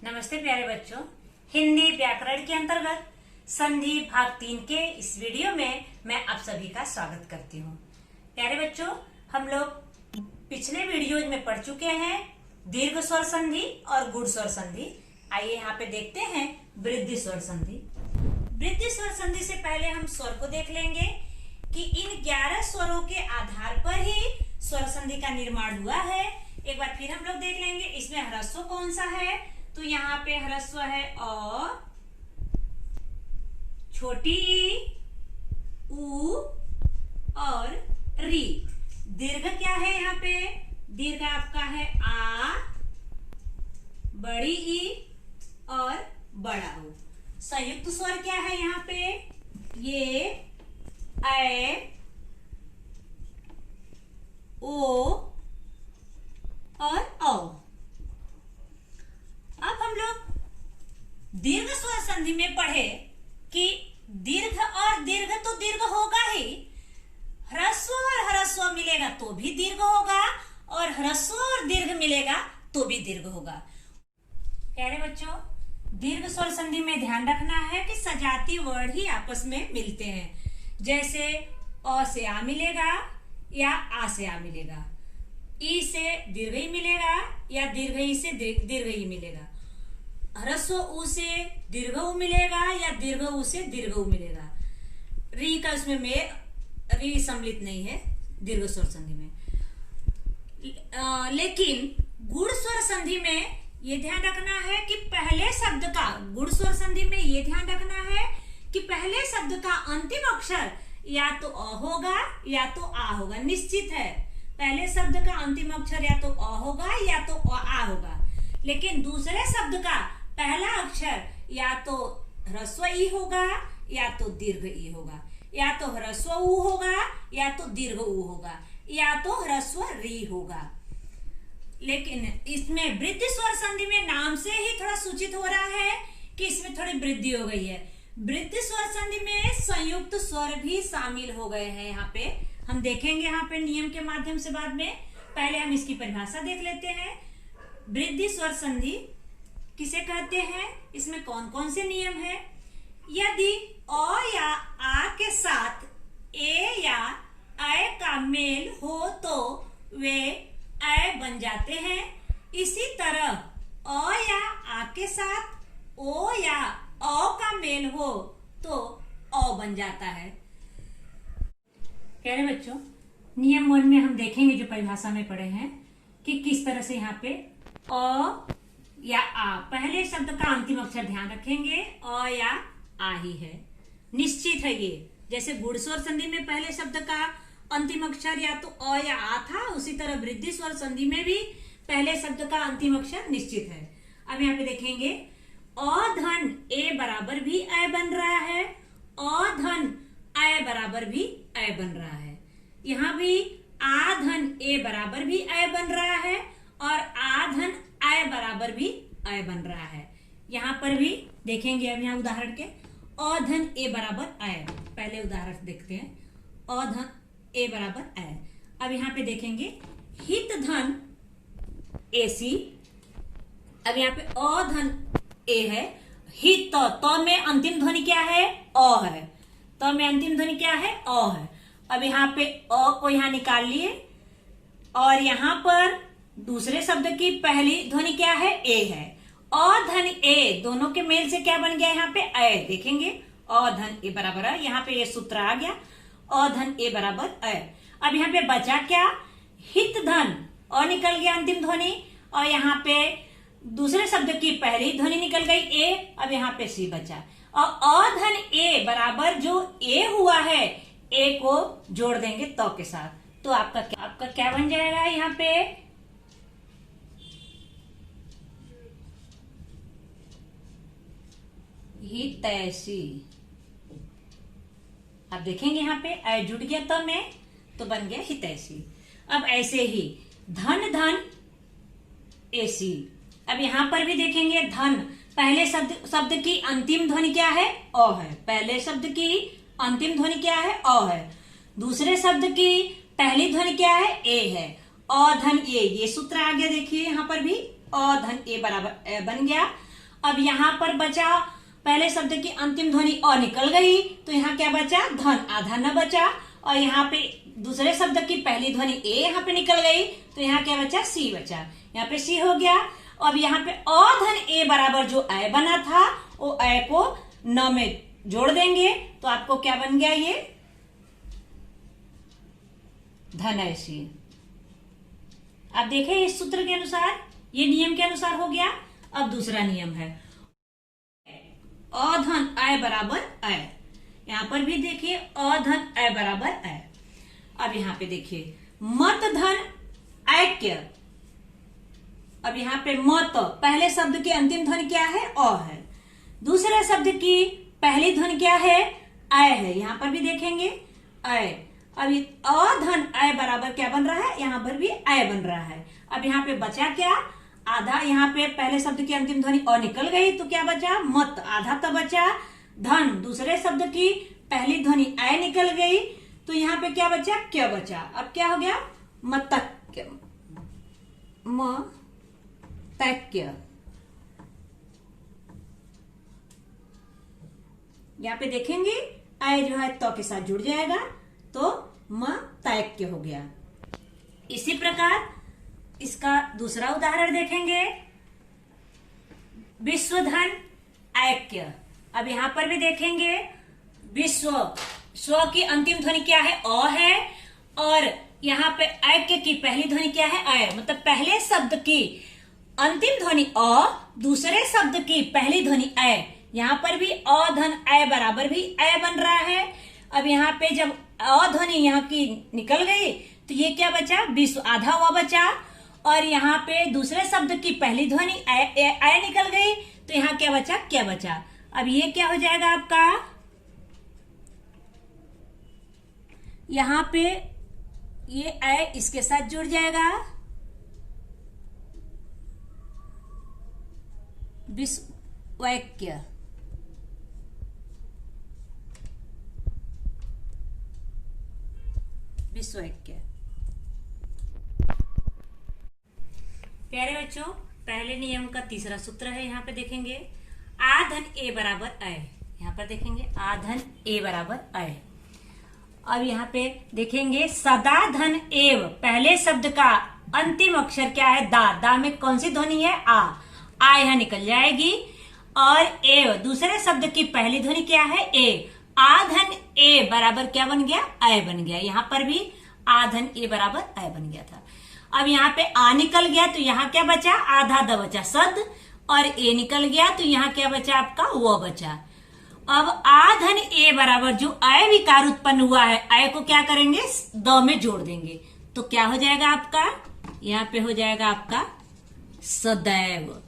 नमस्ते प्यारे बच्चों। हिंदी व्याकरण के अंतर्गत संधि भाग 3 के इस वीडियो में मैं आप सभी का स्वागत करती हूँ। प्यारे बच्चों, हम लोग पिछले वीडियो में पढ़ चुके हैं दीर्घ स्वर संधि और गुण स्वर संधि। आइए यहाँ पे देखते हैं वृद्धि स्वर संधि। वृद्धि स्वर संधि से पहले हम स्वर को देख लेंगे कि इन 11 स्वरों के आधार पर ही स्वर संधि का निर्माण हुआ है। एक बार फिर हम लोग देख लेंगे इसमें ह्रस्व कौन सा है। तो यहाँ पे ह्रस्व है अ, छोटी ई, उ और री। दीर्घ क्या है यहाँ पे? दीर्घ आपका है आ, बड़ी ई और बड़ा उ। संयुक्त स्वर क्या है यहाँ पे? ये ए, ओ और औ। अब हम लोग दीर्घ स्वर संधि में पढ़े कि दीर्घ और दीर्घ तो दीर्घ होगा ही, ह्रस्व और ह्रस्व मिलेगा तो भी दीर्घ होगा और ह्रस्व और दीर्घ मिलेगा तो भी दीर्घ होगा। प्यारे बच्चों, दीर्घ स्वर संधि में ध्यान रखना है कि सजाती वर्ण ही आपस में मिलते हैं। जैसे अ से आ मिलेगा या आ से आ मिलेगा, ई से दीर्घ ही मिलेगा या दीर्घ ई से दीर्घ ही मिलेगा, ह्रस्व उ से दीर्घ उ मिलेगा या दीर्घ उ से दीर्घ उ मिलेगा। री का उसमें में री सम्मिलित नहीं है दीर्घ स्वर संधि में। लेकिन गुण स्वर संधि में ये ध्यान रखना है कि पहले शब्द का, गुण स्वर संधि में ये ध्यान रखना है कि पहले शब्द का अंतिम अक्षर या तो अ होगा या तो आ होगा। निश्चित है पहले शब्द का अंतिम अक्षर या तो अ होगा या तो आ होगा। लेकिन दूसरे शब्द का पहला अक्षर या तो ह्रस्व ई होगा या तो दीर्घ ई होगा, या तो ह्रस्व उ होगा या तो दीर्घ उ होगा, या तो ह्रस्व री होगा। लेकिन इसमें वृद्धि स्वर संधि में नाम से ही थोड़ा सूचित हो रहा है कि इसमें थोड़ी वृद्धि हो गई है। वृद्धि स्वर संधि में संयुक्त स्वर भी शामिल हो गए हैं। यहाँ पे हम देखेंगे, यहाँ पे नियम के माध्यम से बाद में। पहले हम इसकी परिभाषा देख लेते हैं। वृद्धि स्वर संधि किसे कहते हैं, इसमें कौन कौन से नियम है? यदि अ या आ के साथ ए या ऐ का मेल हो तो वे ऐ बन जाते हैं। इसी तरह अ या आ के साथ ओ या औ का मेल हो तो औ बन जाता है। प्यारे बच्चों, नियम 1 में हम देखेंगे जो परिभाषा में पढ़े हैं कि किस तरह से यहाँ पे अ या आ, पहले शब्द का अंतिम अक्षर ध्यान रखेंगे, अ या आ ही है। निश्चित है ये। जैसे गुण स्वर संधि में पहले शब्द का अंतिम अक्षर या तो अ या आ था, उसी तरह वृद्धि स्वर संधि में भी पहले शब्द का अंतिम अक्षर निश्चित है। अब यहाँ पे देखेंगे अ धन ए बराबर भी ऐ बन रहा है, अ धन ऐ बराबर भी ऐ बन रहा है। यहाँ भी आ धन ए बराबर भी ऐ बन रहा है और आ धन ऐ बराबर भी ऐ बन रहा है। यहाँ पर भी देखेंगे। अब यहाँ उदाहरण के अ धन ए बराबर ऐ, पहले उदाहरण देखते हैं। अ धन ए बराबर ऐ। अब यहाँ पे देखेंगे हित धन ए सी। अब यहाँ पे अ धन ए है, हित तो में अंतिम ध्वनि क्या है? अ है। तो में अंतिम ध्वनि क्या है? अ है। अब यहाँ पे अ को यहाँ निकाल लिए और यहाँ पर दूसरे शब्द की पहली ध्वनि क्या है? ए है। अ धन ए दोनों के मेल से क्या बन गया? यहाँ पे ऐ। देखेंगे अ धन ए बराबर है, यहाँ पे ये सूत्र आ गया, अ धन ए बराबर ऐ। अब यहाँ पे बचा क्या? हित धन अ निकल गया अंतिम ध्वनि और यहाँ पे दूसरे शब्द की पहली ध्वनि निकल गई ए। अब यहाँ पे सी बचा और अ धन ए बराबर जो ए हुआ है, ए को जोड़ देंगे तो के साथ, तो आपका क्या बन जाएगा? यहाँ पे हितैषी। अब देखेंगे यहाँ पे ऐ जुड़ गया तो में, तो बन गया हितैषी। अब ऐसे ही धन धन एसी। अब यहाँ पर भी देखेंगे धन, पहले शब्द की अंतिम ध्वनि क्या है? अ है। पहले शब्द की अंतिम ध्वनि क्या है? अ है। दूसरे शब्द की पहली ध्वनि क्या है? ए है। अ धन ए, ये सूत्र आ गया। देखिए यहाँ पर भी अ धन ए बराबर ए बन गया। अब यहाँ पर बचा पहले शब्द की अंतिम ध्वनि अ निकल गई तो यहाँ क्या बचा, धन, आधा न बचा। और यहाँ पे दूसरे शब्द की पहली ध्वनि ए यहाँ पे निकल गई तो यहाँ क्या बचा, सी बचा। यहाँ पे सी हो गया। अब यहाँ पे अ धन ए बराबर जो ए बना था वो ए को न में जोड़ देंगे तो आपको क्या बन गया, ये धनयसी। आप देखें इस सूत्र के अनुसार, ये नियम के अनुसार हो गया। अब दूसरा नियम है अधन अ बराबर अ। यहां पर भी देखिए अधन अ बराबर अ। अब यहाँ पे देखिए मत धन ऐक्य। अब यहाँ पे मत पहले शब्द की अंतिम ध्वनि क्या है, अ है। दूसरे शब्द की पहली ध्वनि क्या है, अ है। यहाँ पर भी देखेंगे अ। अब अ धन अ बराबर क्या बन रहा है, यहाँ पर भी अ बन रहा है। अब यहाँ पे बचा क्या, आधा। यहाँ पे पहले शब्द की अंतिम ध्वनि अ निकल गई तो क्या बचा, मत, आधा तो बचा। धन दूसरे शब्द की पहली ध्वनि अ निकल गई तो यहाँ पे क्या बचा, क्या बचा। अब क्या हो गया, मतक्य, मतक्य। यहाँ पे देखेंगे अ जो है तो के साथ जुड़ जाएगा तो मतक्य हो गया। इसी प्रकार इसका दूसरा उदाहरण देखेंगे, विश्वधन ऐक्य। अब यहां पर भी देखेंगे विश्व, स्व की अंतिम ध्वनि क्या है, अ है। और यहाँ पे ऐक्य की पहली ध्वनि क्या है, अ। मतलब पहले शब्द की अंतिम ध्वनि अ, दूसरे शब्द की पहली ध्वनि अ। यहाँ पर भी अ धन अ बराबर भी अ बन रहा है। अब यहाँ पे जब अ ध्वनि यहाँ की निकल गई तो ये क्या बचा, विश्व, आधा हुआ बचा। और यहाँ पे दूसरे शब्द की पहली ध्वनि अ निकल गई तो यहाँ क्या बचा, क्या बचा। अब ये क्या हो जाएगा आपका, यहाँ पे ये अ इसके साथ जुड़ जाएगा, विश्वैक्य। विश्वैक्य। प्यारे बच्चों, पहले नियम का तीसरा सूत्र है, यहाँ पे देखेंगे आ धन ए बराबर अ। यहाँ पर देखेंगे आ धन ए बराबर अ। अब यहाँ पे देखेंगे सदा धन एव, पहले शब्द का अंतिम अक्षर क्या है, दा। दा में कौन सी ध्वनि है, आ यहाँ निकल जाएगी। और एव दूसरे शब्द की पहली ध्वनि क्या है, ए। आ धन ए बराबर क्या बन गया, अ बन गया। यहाँ पर भी आ धन ए बराबर अ बन गया था। अब यहाँ पे आ निकल गया तो यहाँ क्या बचा, आधा द बचा, सद। और ए निकल गया तो यहाँ क्या बचा आपका, व बचा। अब आ धन ए बराबर जो अ विकार उत्पन्न हुआ है, अ को क्या करेंगे, द में जोड़ देंगे तो क्या हो जाएगा आपका, यहाँ पे हो जाएगा आपका सदैव।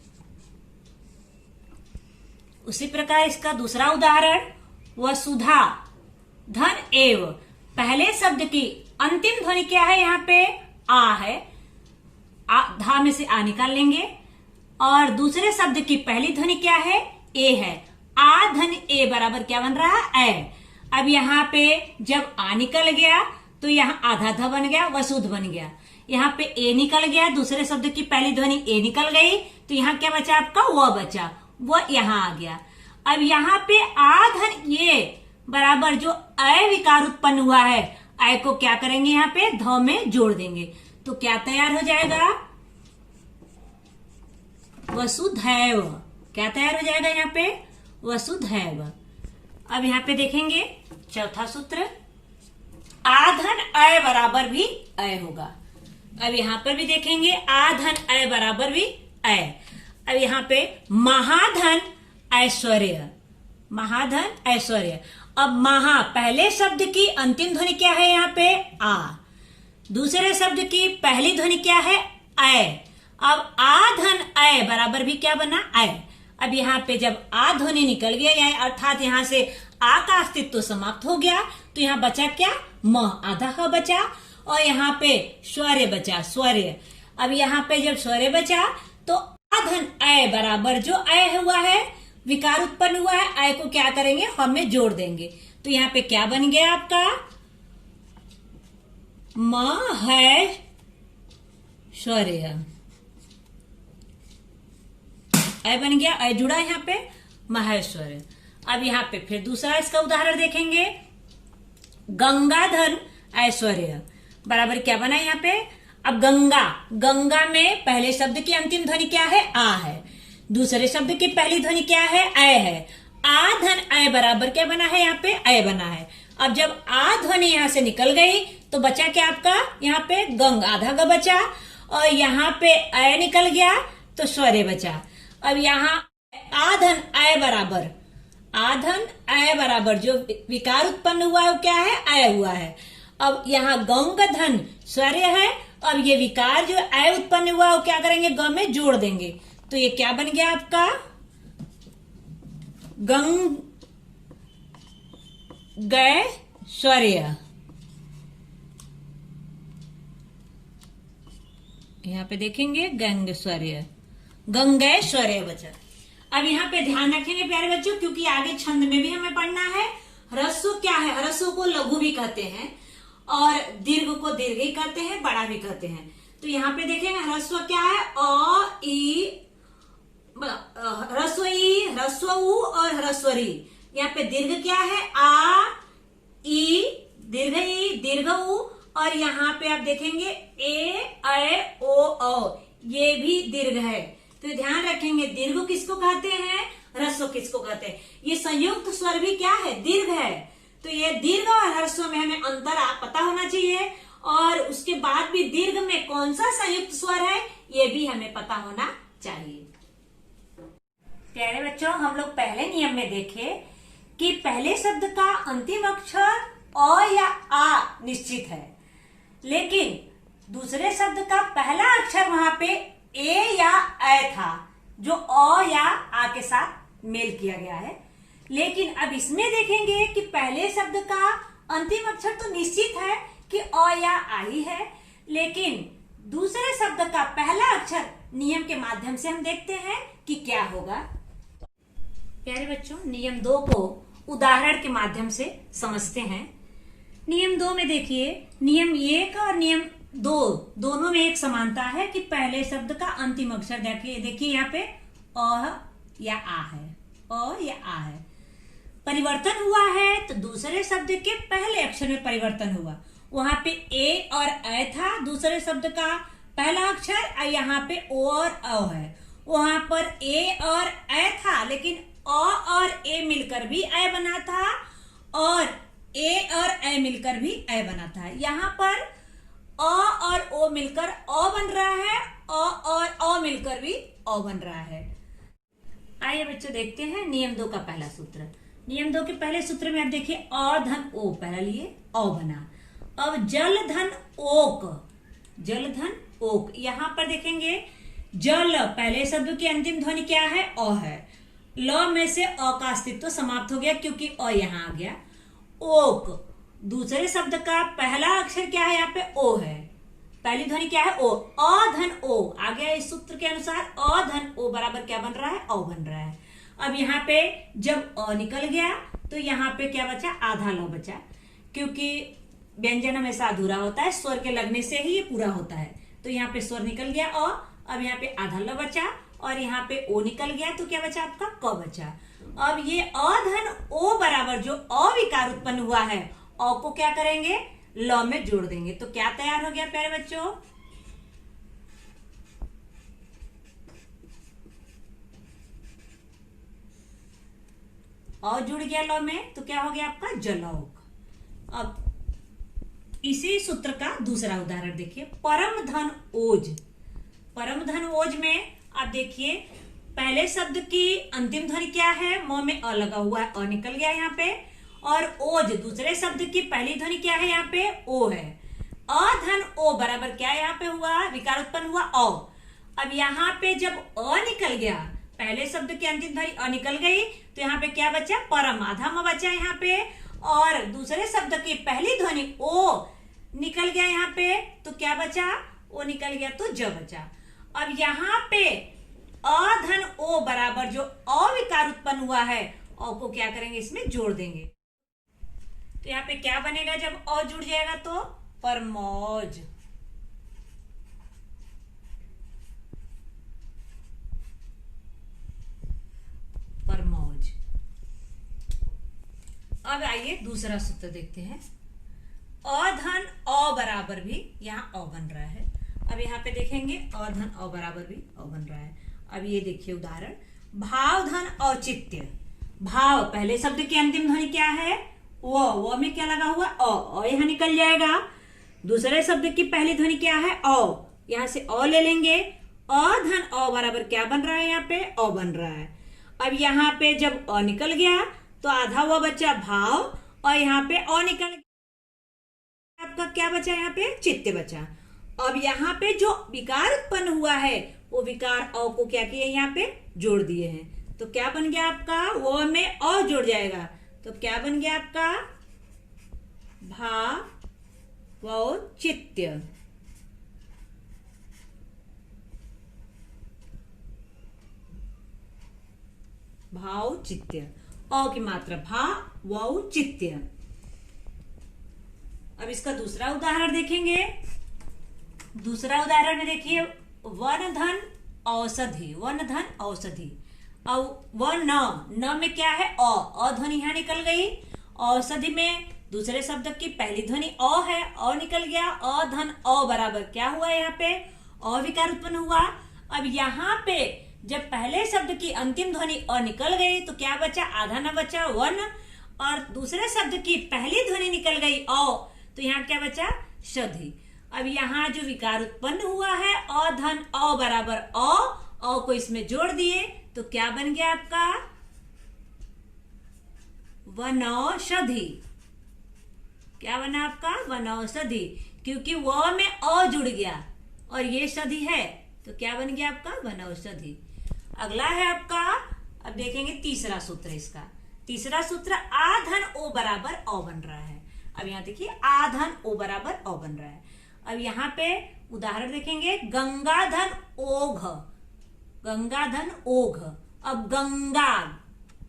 उसी प्रकार इसका दूसरा उदाहरण, वसुधा धन एव, पहले शब्द की अंतिम ध्वनि क्या है, यहाँ पे आ है। धा में से आ निकाल लेंगे। और दूसरे शब्द की पहली ध्वनि क्या है, ए है। आ धन ए बराबर क्या बन रहा है, अ। अब यहाँ पे जब आ निकल गया तो यहाँ आधा ध बन गया, वसुध बन गया। यहाँ पे ए निकल गया, दूसरे शब्द की पहली ध्वनि ए निकल गई तो यहाँ क्या बचा आपका, व बचा, वो यहाँ आ गया। अब यहाँ पे आ धन ये बराबर जो अ विकार उत्पन्न हुआ है, अ को क्या करेंगे, यहाँ पे ध में जोड़ देंगे तो क्या तैयार हो जाएगा, वसुधैव। क्या तैयार हो जाएगा यहाँ पे, वसुधैव। अब यहाँ पे देखेंगे चौथा सूत्र, आ धन अ बराबर भी अ होगा। अब यहाँ पर भी देखेंगे आ धन अ बराबर भी अ। अब यहाँ पे महाधन ऐश्वर्य, महाधन ऐश्वर्य। अब महा पहले शब्द की अंतिम ध्वनि क्या है, यहाँ पे आ। दूसरे शब्द की पहली ध्वनि क्या है, अ। अब आ धन अ बराबर भी क्या बना, अ। अब यहाँ पे जब आ ध्वनि निकल गया, अर्थात यहाँ से आ का अस्तित्व समाप्त हो गया तो यहाँ बचा क्या, म, आधा ह बचा। और यहाँ पे स्वरे बचा, स्वरे। अब यहाँ पे जब स्वरे बचा तो आ धन अ बराबर जो अ हुआ है, विकार उत्पन्न हुआ है, अ को क्या करेंगे, हम में जोड़ देंगे तो यहाँ पे क्या बन गया आपका, म है स्वरे। अय बन गया, अय जुड़ा यहाँ पे महेश्वर। अब यहाँ पे फिर दूसरा इसका उदाहरण देखेंगे, गंगाधन ऐश्वर्य बराबर क्या बना यहाँ पे। अब गंगा, गंगा में पहले शब्द की अंतिम ध्वनि क्या है, आ है। दूसरे शब्द की पहली ध्वनि क्या है, अय है। आ धन अय बराबर क्या बना है, यहाँ पे अय बना है। अब जब आ ध्वनि यहां से निकल गई तो बचा क्या आपका, यहाँ पे गंग आधा ग बचा, और यहाँ पे अय निकल गया तो स्वरे बचा। अब यहाँ आधन अय बराबर, आधन अय बराबर जो विकार उत्पन्न हुआ है वो क्या है, अय हुआ है। अब यहाँ गंग धन स्वरे है, अब ये विकार जो अय उत्पन्न हुआ वो क्या करेंगे, ग में जोड़ देंगे, तो ये क्या बन गया आपका, गंग गय स्वर्य। यहाँ पे देखेंगे गंग स्वर्य, गंगय स्वर्य बचा। अब यहाँ पे ध्यान रखेंगे प्यारे बच्चों, क्योंकि आगे छंद में भी हमें पढ़ना है। ह्रस्व क्या है, ह्रस्व को लघु भी कहते हैं और दीर्घ को दीर्घ ही कहते हैं, बड़ा भी कहते हैं। तो यहाँ पे देखेंगे ह्रस्व क्या है, अ ई, ह्रस्व ई, ह्रस्व उ और ह्रस्व री। यहाँ पे दीर्घ क्या है, आ ई, दीर्घ ई, दीर्घ उ, और यहाँ पे आप देखेंगे ए अय ओ औ, ये भी दीर्घ है। तो ध्यान रखेंगे दीर्घ किसको कहते हैं, ह्रस्व किसको कहते हैं। ये संयुक्त स्वर भी क्या है, दीर्घ है। तो ये दीर्घ और ह्रस्व में हमें अंतर पता होना चाहिए, और उसके बाद भी दीर्घ में कौन सा संयुक्त स्वर है ये भी हमें पता होना चाहिए। प्यारे बच्चों, हम लोग पहले नियम में देखे कि पहले शब्द का अंतिम अक्षर अ या आ निश्चित है, लेकिन दूसरे शब्द का पहला अक्षर वहां पे ए या अ था, जो अ या आ के साथ मेल किया गया है। लेकिन अब इसमें देखेंगे कि पहले शब्द का अंतिम अक्षर तो निश्चित है कि अ या आ ही है, लेकिन दूसरे शब्द का पहला अक्षर नियम के माध्यम से हम देखते हैं कि क्या होगा। प्यारे बच्चों, नियम 2 को उदाहरण के माध्यम से समझते हैं। नियम 2 में देखिए, नियम 1 और नियम 2 दोनों में एक समानता है कि पहले शब्द का अंतिम अक्षर देखिए यहाँ पे अ या आ है, अ या आ है। परिवर्तन हुआ है तो दूसरे शब्द के पहले अक्षर में परिवर्तन हुआ। वहां पे ए और अ था दूसरे शब्द का पहला अक्षर, और यहाँ पे ओ और अ है। वहां पर ए और अ था, लेकिन अ और ए मिलकर भी अ बना था, और ए और अ मिलकर भी अ बना था। यहाँ पर अ और ओ मिलकर अ बन रहा है, अ और अ मिलकर भी अ बन रहा है। आइए बच्चों देखते हैं नियम 2 का पहला सूत्र। नियम 2 के पहले सूत्र में आप देखिए अ धन ओ, पहला लिए अ बना। अब जल धन ओक, जल धन ओक, यहां पर देखेंगे जल पहले शब्द की अंतिम ध्वनि क्या है, अ है। ल में से अ का अस्तित्व समाप्त हो गया क्योंकि अ यहां आ गया। ओक दूसरे शब्द का पहला अक्षर क्या है, यहाँ पे ओ है, पहली ध्वनि क्या है, ओ। अ धन ओ आ गया। इस सूत्र के अनुसार अ धन ओ बराबर क्या बन रहा है, औ बन रहा है। अब यहाँ पे जब अ निकल गया तो यहाँ पे क्या बचा, आधा ल बचा, क्योंकि व्यंजन हमेशा अधूरा होता है, स्वर के लगने से ही ये पूरा होता है। तो यहाँ पे स्वर निकल गया अ, अब यहाँ पे आधा ल बचा, और यहाँ पे ओ निकल गया तो क्या बचा आपका, क बचा। अब ये अ धन ओ बराबर जो अविकार उत्पन्न हुआ है, अ को क्या करेंगे, ल में जोड़ देंगे, तो क्या तैयार हो गया प्यारे बच्चों, और जुड़ गया ल में, तो क्या हो गया आपका जलौक। अब इसी सूत्र का दूसरा उदाहरण देखिए, परम धन ओज। परम धन ओज में आप देखिए पहले शब्द की अंतिम ध्वनि क्या है, म में अ लगा हुआ है, अ निकल गया यहाँ पे, और ओज दूसरे शब्द की पहली ध्वनि क्या है, यहाँ पे ओ है। अ धन ओ बराबर क्या यहाँ पे हुआ, विकार उत्पन्न हुआ अ। अब यहाँ पे जब अ निकल गया, पहले शब्द की अंतिम ध्वनि अ निकल गई, तो यहाँ पे क्या बचा, परम, आधा म बचा यहाँ पे, और दूसरे शब्द की पहली ध्वनि ओ निकल गया यहाँ पे, तो क्या बचा, ओ निकल गया तो ज बचा। अब यहाँ पे अ धन ओ बराबर जो अविकार उत्पन्न हुआ है, अ को क्या करेंगे, इसमें जोड़ देंगे, तो यहाँ पे क्या बनेगा, जब अ जुड़ जाएगा तो परमौज। अब आइए दूसरा सूत्र देखते हैं। अ धन अ बराबर भी, यहाँ अ बन रहा है। अब यहाँ पे देखेंगे अ धन अ बराबर भी अ बन रहा है। अब ये देखिए उदाहरण, भाव धन औचित्य। भाव पहले शब्द की अंतिम ध्वनि क्या है? वो में क्या लगा हुआ? अ यहाँ निकल जाएगा। दूसरे शब्द की पहली ध्वनि क्या है? अ, यहाँ से अ ले लेंगे। अ धन अ बराबर क्या बन रहा है? यहाँ पे अ बन रहा है। अब यहाँ पे जब अ निकल गया तो आधा हुआ बच्चा भाव, और यहाँ पे अ निकल गया, आपका क्या बचा? यहाँ पे चित्त बचा। अब यहाँ पे जो विकार उत्पन्न हुआ है वो विकार अ को क्या किए? यहाँ पे जोड़ दिए हैं। तो क्या बन गया आपका? वो में अ जुड़ जाएगा, तो क्या बन गया आपका? भावौचित्य। भावचित्य, अ की मात्रा भावौचित्य। अब इसका दूसरा उदाहरण देखेंगे। दूसरा उदाहरण में देखिए, वन धन औषधि। वन धन औषधि। अब न में क्या है? अ ध्वनि यहाँ निकल गई। औषधि में दूसरे शब्द की पहली ध्वनि अ है, अ निकल गया। अ धन अ बराबर क्या हुआ? यहाँ पे अ विकार उत्पन्न हुआ। अब यहाँ पे जब पहले शब्द की अंतिम ध्वनि अ निकल गई तो क्या बचा? आधा न बचा, वन। और दूसरे शब्द की पहली ध्वनि निकल गई अ, तो यहाँ क्या बचा? षधि। अब यहाँ जो विकार उत्पन्न हुआ है अ धन अ बराबर अ को इसमें जोड़ दिए तो क्या बन गया आपका? वनौषधि। क्या बना आपका? वनौषधि, क्योंकि व में अ जुड़ गया और ये षधि है, तो क्या बन गया आपका? वनौषधि। अगला है आपका, अब देखेंगे तीसरा सूत्र। इसका तीसरा सूत्र आ धन ओ बराबर अ बन रहा है। अब यहाँ देखिए आ धन ओ बराबर अ बन रहा है। अब यहाँ पे उदाहरण देखेंगे, गंगाधन ओघ। गंगाधन ओघ। अब गंगा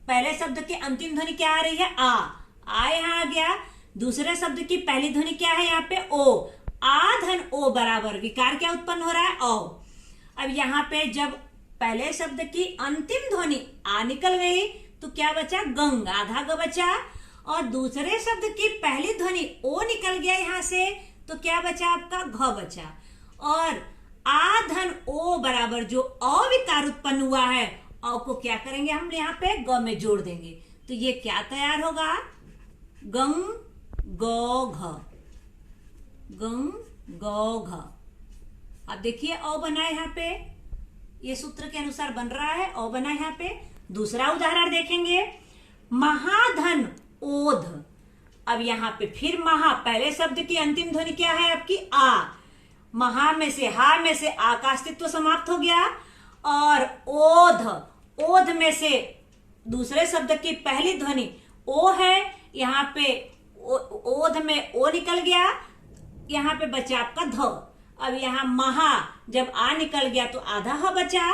पहले शब्द की अंतिम ध्वनि क्या आ रही है? आ यहाँ आ गया। दूसरे शब्द की पहली ध्वनि क्या है? यहाँ पे ओ। आ धन ओ बराबर विकार क्या उत्पन्न हो रहा है? अ। अब यहाँ पे जब पहले शब्द की अंतिम ध्वनि आ निकल गई तो क्या बचा? गंग, आधा ग बचा। और दूसरे शब्द की पहली ध्वनि ओ निकल गया यहाँ से, तो क्या बचा आपका? घ बचा। और आ धन ओ बराबर जो अविकार उत्पन्न हुआ है, अ को क्या करेंगे? हम यहाँ पे ग में जोड़ देंगे, तो ये क्या तैयार होगा? गंग गौ घ। गंग गौ घ। अब देखिए अ बना है यहाँ पे, ये सूत्र के अनुसार बन रहा है, अ बना है यहाँ पे। दूसरा उदाहरण देखेंगे, महाधन ओध। अब यहाँ पे फिर महा, पहले शब्द की अंतिम ध्वनि क्या है आपकी? आ। महा में से, हा में से आ का अस्तित्व समाप्त हो गया। और ओध, ओध में से दूसरे शब्द की पहली ध्वनि ओ है, यहाँ पे ओध में ओ निकल गया, यहाँ पे बचा आपका ध। अब यहाँ महा जब आ निकल गया तो आधा ह बचा,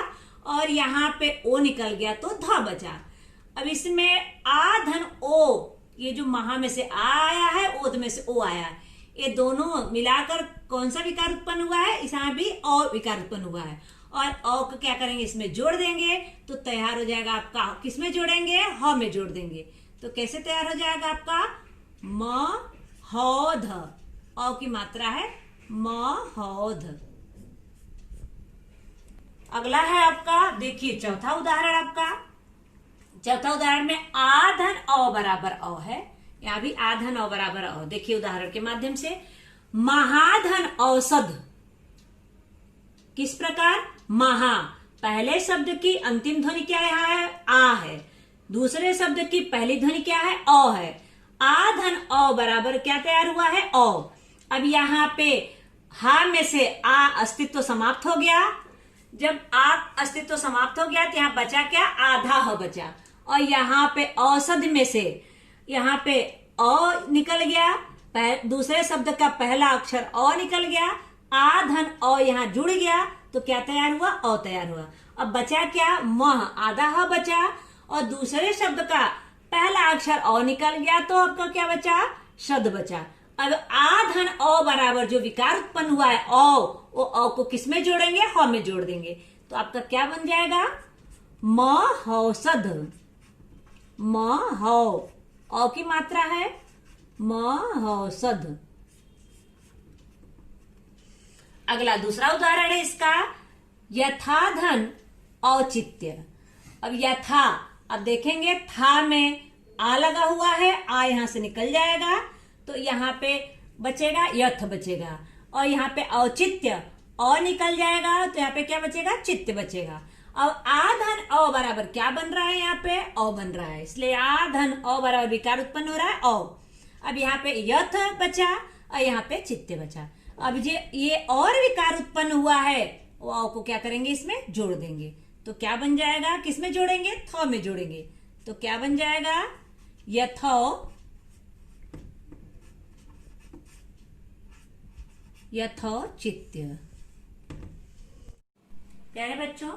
और यहाँ पे ओ निकल गया तो ध बचा। अब इसमें आ धन ओ, ये जो महा में से आ आया है, ओध में से ओ आया, ये दोनों मिलाकर कौन सा विकार उत्पन्न हुआ है? यहाँ भी अ विकार उत्पन्न हुआ है। और अ को क्या करेंगे? इसमें जोड़ देंगे तो तैयार हो जाएगा आपका, किसमें जोड़ेंगे? ह में जोड़ देंगे। तो कैसे तैयार हो जाएगा आपका? महौध। अ की मात्रा है महौध। अगला है आपका, देखिए चौथा उदाहरण आपका। चौथा उदाहरण में आ धन अ बराबर अ है, यहाँ भी आ धन अ बराबर अ। देखिए उदाहरण के माध्यम से, महाधन औषध। किस प्रकार? महा, पहले शब्द की अंतिम ध्वनि क्या है? यहाँ है आ है। दूसरे शब्द की पहली ध्वनि क्या है? अ है। आ धन अ बराबर क्या तैयार हुआ है? अ। अब यहाँ पे हा में से आ अस्तित्व समाप्त हो गया। जब आ अस्तित्व समाप्त हो गया तो यहाँ बचा क्या? आधा ह बचा। और यहाँ पे औषध में से यहाँ पे अ निकल गया, दूसरे शब्द का पहला अक्षर अ निकल गया, आ धन अ यहाँ जुड़ गया, तो क्या तैयार हुआ? अ तैयार हुआ। अब बचा क्या? मह, आधा ह बचा, और दूसरे शब्द का पहला अक्षर अ निकल गया तो आपका क्या बचा? शब्द बचा। अब आ धन अ बराबर जो विकार उत्पन्न हुआ है अ, वो अ को किस में जोड़ेंगे? ह में जोड़ देंगे, तो आपका क्या बन जाएगा? महौषध। महौ। औ की मात्रा है महौषध। अगला दूसरा उदाहरण है इसका, यथाधन औचित्य। अब यथा, अब देखेंगे था में आ लगा हुआ है, आ यहां से निकल जाएगा तो यहां पे बचेगा यथ बचेगा, और यहाँ पे औचित्य औ निकल जाएगा तो यहाँ पे क्या बचेगा, चित्त बचेगा। अब आ धन औ बराबर क्या बन रहा है, यहाँ पे औ बन रहा है, इसलिए आ धन औ बराबर विकार उत्पन्न हो रहा है औ। अब यहाँ पे यथ बचा और यहाँ पे चित्त बचा। अब ये और विकार उत्पन्न हुआ है, वो औ को क्या करेंगे, इसमें जोड़ देंगे तो क्या बन जाएगा, किसमें जोड़ेंगे, थ में जोड़ेंगे तो क्या बन जाएगा, यथो यथोचित्य। प्यारे बच्चों,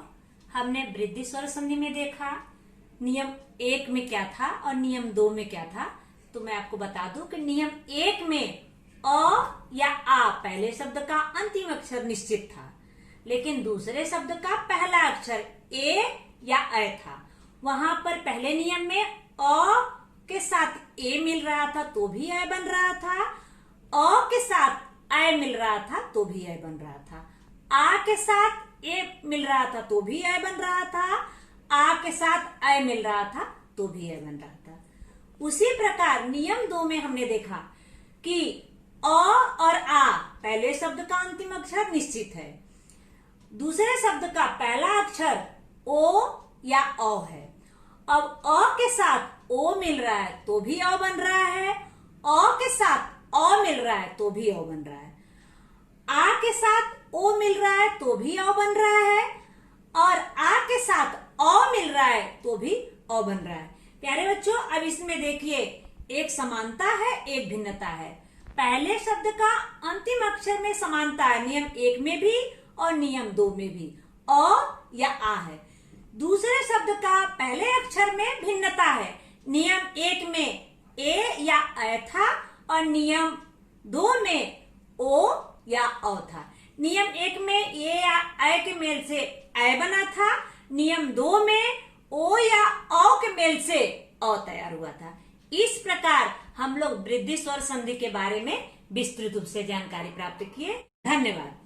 हमने वृद्धि स्वर संधि में देखा नियम 1 में क्या था और नियम 2 में क्या था। तो मैं आपको बता दूं कि नियम 1 में अ या आ पहले शब्द का अंतिम अक्षर निश्चित था, लेकिन दूसरे शब्द का पहला अक्षर ए या अ था। वहां पर पहले नियम में अ के साथ ए मिल रहा था तो भी अ बन रहा था, अ के साथ अ मिल रहा था तो भी अ बन रहा था, आ के साथ ए मिल रहा था तो भी अ बन रहा था, आ के साथ अ मिल रहा था तो भी अ बन रहा था। उसी प्रकार नियम 2 में हमने देखा कि अ और आ पहले शब्द का अंतिम अक्षर निश्चित है, दूसरे शब्द का पहला अक्षर ओ या औ है। अब अ के साथ ओ मिल रहा है तो भी अ बन रहा है, अ के साथ अ मिल रहा है तो भी अ बन रहा है, आ के साथ ओ मिल रहा है तो भी अ बन रहा है, और आ के साथ अ मिल रहा है तो भी अ बन रहा है। प्यारे बच्चों, अब इसमें देखिए एक समानता है, एक भिन्नता है। पहले शब्द का अंतिम अक्षर में समानता है, नियम 1 में भी और नियम 2 में भी अ या आ है। दूसरे शब्द का पहले अक्षर में भिन्नता है, नियम 1 में ए या अ था और नियम 2 में ओ या अ था। नियम 1 में ए या अ के मेल से अ बना था, नियम 2 में ओ या औ के मेल से अ तैयार हुआ था। इस प्रकार हम लोग वृद्धि स्वर संधि के बारे में विस्तृत रूप से जानकारी प्राप्त किए। धन्यवाद।